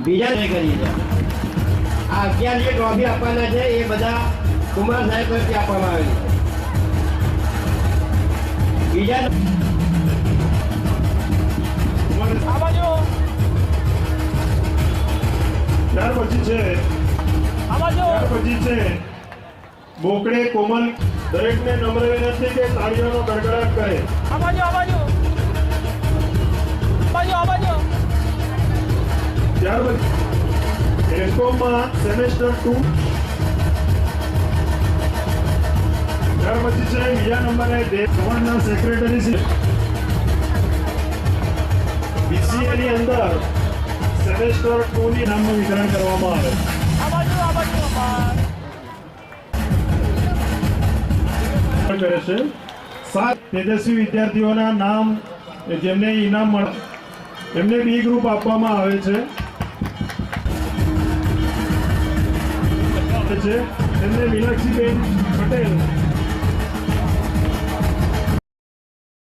બીજા કરી છે આ 11 જે ટ્રોફી આપવાના છે એ બધા કુમાર સાહેબ તરફથી આપવામાં આવેલી છે બીજા ત્યાર પછી છે બોકડે કોમલ દરેકને નમ્ર વિનંતી કે તાળીઓનો ગડગડાટ કરે. ત્યાર પછી એસકોમમાં સેમેસ્ટર 2. ત્યાર પછી છે બીજા નંબરે ગવર્નર સેક્રેટરી છે BCA ની અંદર સેમેસ્ટર 2 ની નામનું વિતરણ કરવામાં આવે કરે છે. 7 તેજસ્વી વિદ્યાર્થીઓના નામ જેમને ઇનામ મળે એમને બી ગ્રુપ આપવામાં આવે છે. એમને મીનાક્ષીબેન પટેલ